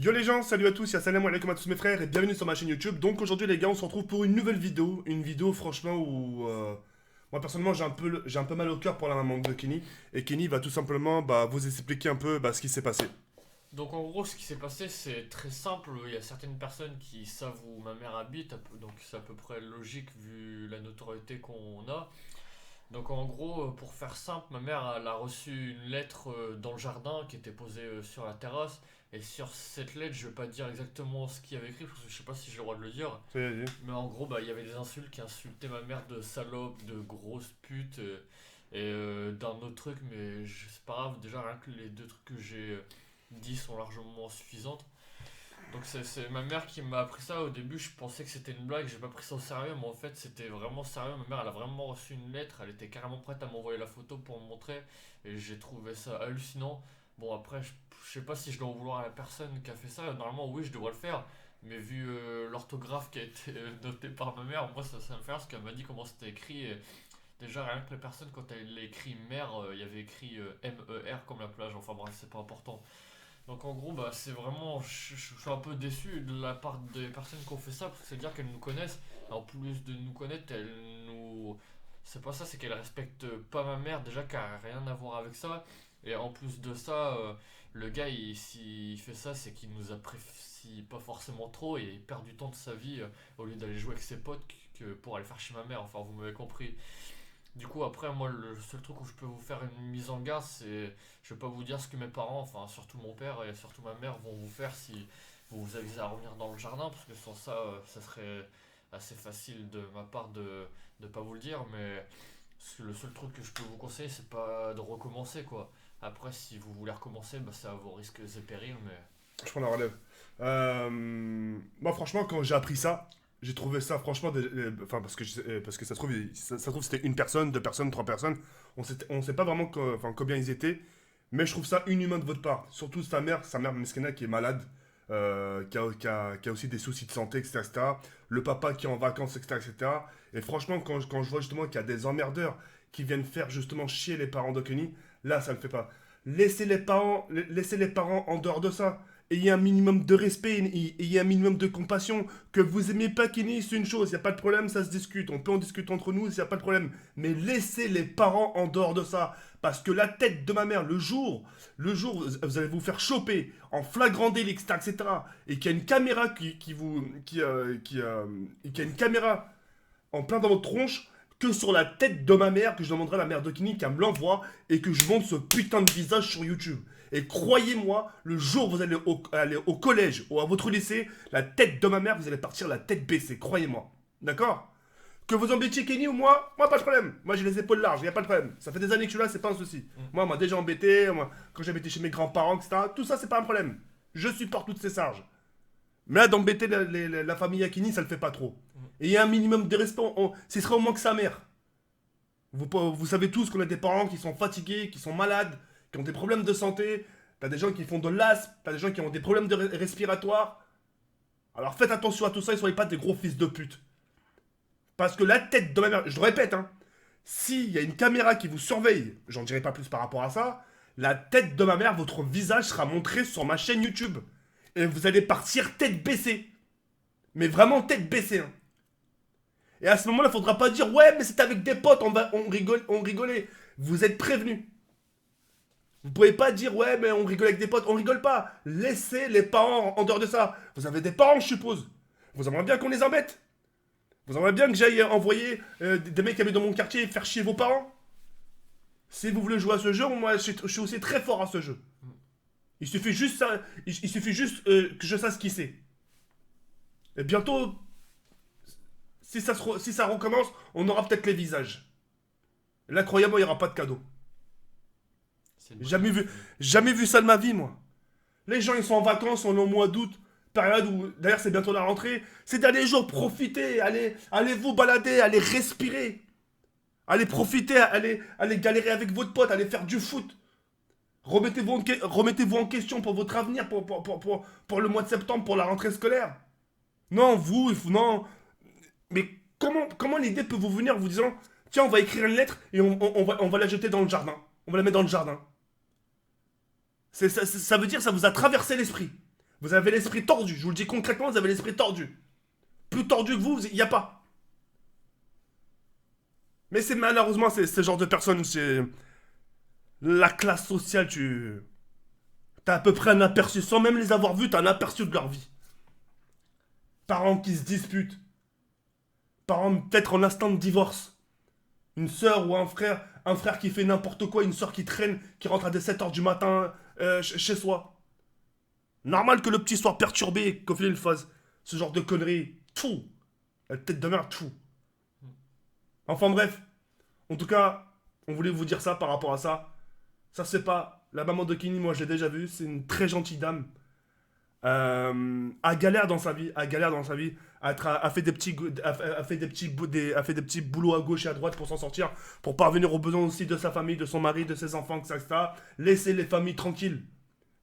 Yo les gens, salut à tous, salam alaikum à tous mes frères et bienvenue sur ma chaîne YouTube. Donc aujourd'hui les gars, on se retrouve pour une nouvelle vidéo. Une vidéo franchement où... moi personnellement j'ai un peu mal au cœur pour la maman de Kenny. Et Kenny va tout simplement vous expliquer un peu ce qui s'est passé. Donc en gros, ce qui s'est passé, c'est très simple. Il y a certaines personnes qui savent où ma mère habite, donc c'est à peu près logique vu la notoriété qu'on a. Donc en gros, pour faire simple, ma mère elle a reçu une lettre dans le jardin qui était posée sur la terrasse. Et sur cette lettre, je vais pas dire exactement ce qu'il y avait écrit parce que je sais pas si j'ai le droit de le dire. Vas-y. Mais en gros, il y avait des insultes qui insultaient ma mère de salope, de grosse pute d'un autre truc, mais c'est pas grave. Déjà, rien que les deux trucs que j'ai dit sont largement suffisantes. Donc c'est ma mère qui m'a appris ça. Au début, je pensais que c'était une blague, j'ai pas pris ça au sérieux, mais en fait, c'était vraiment sérieux. Ma mère, elle a vraiment reçu une lettre, elle était carrément prête à m'envoyer la photo pour me montrer, et j'ai trouvé ça hallucinant. Bon, après, je sais pas si je dois en vouloir à la personne qui a fait ça. Normalement, oui, je devrais le faire. Mais vu l'orthographe qui a été notée par ma mère, moi ça me fait rire parce qu'elle m'a dit comment c'était écrit. Et déjà, rien que les personnes, quand elle a écrit mère, il y avait écrit M-E-R comme la plage. Enfin bref, c'est pas important. Donc en gros, c'est vraiment. Je suis un peu déçu de la part des personnes qui ont fait ça parce que c'est-à-dire qu'elles nous connaissent. En plus de nous connaître, elles nous. C'est pas ça, c'est qu'elles respectent pas ma mère déjà, qui a rien à voir avec ça. Et en plus de ça, le gars, s'il fait ça, c'est qu'il nous apprécie pas forcément trop et il perd du temps de sa vie au lieu d'aller jouer avec ses potes pour aller faire chez ma mère. Enfin, vous m'avez compris. Du coup, après, moi, le seul truc où je peux vous faire une mise en garde, c'est. Je vais pas vous dire ce que mes parents, enfin, surtout mon père et surtout ma mère, vont vous faire si vous vous avisez à revenir dans le jardin, parce que sans ça, ça serait assez facile de ma part de pas vous le dire, mais le seul truc que je peux vous conseiller, c'est pas de recommencer, quoi. Après, si vous voulez recommencer, c'est à vos risques et périls, mais. Je prends la relève. Moi franchement quand j'ai appris ça, j'ai trouvé ça franchement... Enfin parce que ça se trouve, ça se trouve c'était une personne, deux personnes, trois personnes. On sait pas vraiment combien ils étaient. Mais je trouve ça inhumain de votre part. Surtout sa mère Meskena qui est malade, qui a aussi des soucis de santé, etc., etc. Le papa qui est en vacances, etc., etc. Et franchement, quand je vois justement qu'il y a des emmerdeurs qui viennent faire justement chier les parents de Kenny, là, ça ne le fait pas. Laissez les parents en dehors de ça. Ayez un minimum de respect, ayez un minimum de compassion. Que vous aimez pas Kenny, c'est une chose, il n'y a pas de problème, ça se discute. On peut en discuter entre nous, il n'y a pas de problème. Mais laissez les parents en dehors de ça. Parce que la tête de ma mère, le jour où vous allez vous faire choper en flagrant délit, etc., etc., et qu'il y a une caméra qui a une caméra en plein dans votre tronche, que sur la tête de ma mère, que je demanderai à la mère de Kenny qu'elle me l'envoie et que je monte ce putain de visage sur YouTube. Et croyez-moi, le jour où vous allez aller au collège ou à votre lycée, la tête de ma mère, vous allez partir la tête baissée, croyez-moi. D'accord? Que vous embêtiez Kenny ou moi pas de problème. Moi j'ai les épaules larges, y a pas de problème. Ça fait des années que je suis là, c'est pas un souci. Moi, on m'a déjà embêté, quand j'habitais chez mes grands-parents, etc. Tout ça, c'est pas un problème. Je supporte toutes ces charges. Mais là, d'embêter la famille Akini, ça le fait pas trop. Et il y a un minimum de respect. Ce serait au moins que sa mère. Vous savez tous qu'on a des parents qui sont fatigués, qui sont malades, qui ont des problèmes de santé. T'as des gens qui font de l'asthme, t'as des gens qui ont des problèmes respiratoires. Alors faites attention à tout ça et soyez pas des gros fils de pute. Parce que la tête de ma mère, je le répète, hein, s'il y a une caméra qui vous surveille, j'en dirai pas plus par rapport à ça, la tête de ma mère, votre visage sera montré sur ma chaîne YouTube. Et vous allez partir tête baissée. Mais vraiment tête baissée. Hein. Et à ce moment-là, il faudra pas dire ouais, mais c'est avec des potes, on rigolait. Vous êtes prévenus. Vous pouvez pas dire ouais, mais on rigole avec des potes. On rigole pas. Laissez les parents en dehors de ça. Vous avez des parents, je suppose. Vous aimeriez bien qu'on les embête. Vous aimeriez bien que j'aille envoyer des mecs qui habitent dans mon quartier faire chier vos parents. Si vous voulez jouer à ce jeu, moi je suis aussi très fort à ce jeu. Il suffit juste, que je sache qui c'est. Et bientôt, si ça recommence, on aura peut-être les visages. Là, croyez-moi, il n'y aura pas de cadeau. Jamais vu ça de ma vie, moi. Les gens, ils sont en vacances, on est au mois d'août, période où, d'ailleurs, c'est bientôt la rentrée. Ces derniers jours, profitez, allez vous balader, allez respirer. Allez profiter, allez galérer avec votre pote, allez faire du foot. Remettez-vous en question pour votre avenir, pour le mois de septembre, pour la rentrée scolaire. Non, non. Mais comment l'idée peut vous venir en vous disant tiens, on va écrire une lettre et on va la jeter dans le jardin. On va la mettre dans le jardin. Ça veut dire ça vous a traversé l'esprit. Vous avez l'esprit tordu. Je vous le dis concrètement, vous avez l'esprit tordu. Plus tordu que vous, il n'y a pas. Mais c'est malheureusement, c'est ce genre de personnes, c'est la classe sociale, t'as à peu près un aperçu, sans même les avoir vus, t'as un aperçu de leur vie. Parents qui se disputent. Parents peut-être en instant de divorce. Une sœur ou un frère qui fait n'importe quoi, une sœur qui traîne, qui rentre à 7h du matin chez soi. Normal que le petit soit perturbé et qu'au final il fasse ce genre de conneries. Tout. La tête de merde, tout. Enfin bref. En tout cas, on voulait vous dire ça par rapport à ça. Ça c'est pas. La maman de Kenny, moi je l'ai déjà vue. C'est une très gentille dame. A galère dans sa vie. A galère dans sa vie. A fait des petits, a fait des petits, a fait des petits boulots à gauche et à droite pour s'en sortir. Pour parvenir aux besoins aussi de sa famille, de son mari, de ses enfants, etc. Laissez les familles tranquilles.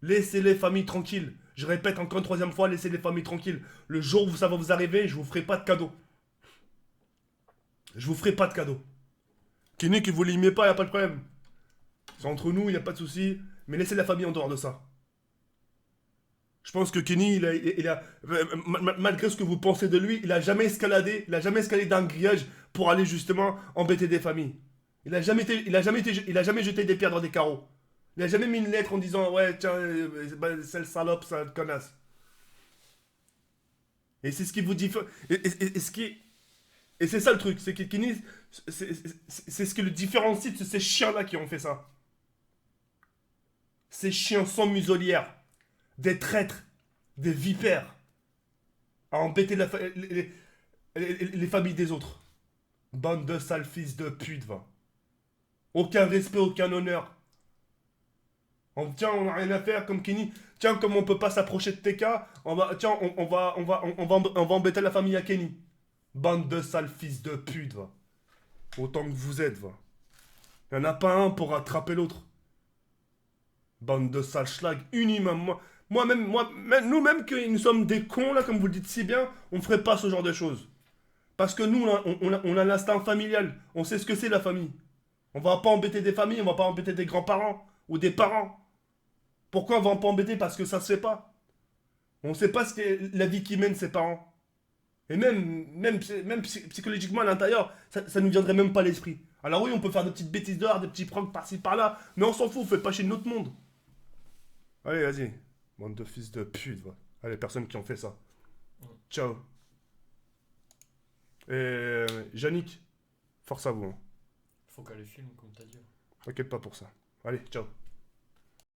Laissez les familles tranquilles. Je répète encore une troisième fois, laissez les familles tranquilles. Le jour où ça va vous arriver, je vous ferai pas de cadeau. Je vous ferai pas de cadeau. Kenny, que vous l'aimiez pas, y a pas de problème. C'est entre nous, y a pas de souci. Mais laissez la famille en dehors de ça. Je pense que Kenny, malgré ce que vous pensez de lui, il a jamais escaladé d'un grillage pour aller justement embêter des familles. Il a jamais jeté des pierres dans des carreaux. Il a jamais mis une lettre en disant ouais tiens c'est le salope, c'est le connasse. Et c'est ce qui vous dit et c'est ça le truc, c'est que Kenny, c'est ce qui le différencie de ces chiens là qui ont fait ça. Ces chiens sans muselière, des traîtres, des vipères, à embêter les familles des autres. Bande de sales fils de pute, va. Aucun respect, aucun honneur. Tiens, on n'a rien à faire comme Kenny. Tiens, comme on peut pas s'approcher de TK, tiens, on va embêter la famille à Kenny. Bande de sales fils de pute, va. Autant que vous êtes, va. Il n'y en a pas un pour attraper l'autre. Bande de sales schlag, unis, même nous-mêmes que nous sommes des cons, là, comme vous le dites si bien, on ferait pas ce genre de choses. Parce que nous, on a l'instinct familial. On sait ce que c'est la famille. On va pas embêter des familles, on va pas embêter des grands-parents ou des parents. Pourquoi on va pas embêter? Parce que ça se fait pas. On sait pas ce qu'est la vie qui mène ses parents. Et même psychologiquement à l'intérieur, ça nous viendrait même pas à l'esprit. Alors oui, on peut faire des petites bêtises dehors, des petits pranks par-ci par-là, mais on s'en fout, on fait pas chez notre monde. Allez, vas-y. Bande de fils de pute, va. Allez, personnes qui ont fait ça. Ciao. Et Yannick, force à vous. Hein. Faut qu'elle les filme, comme t'as dit. T'inquiète pas pour ça. Allez, ciao.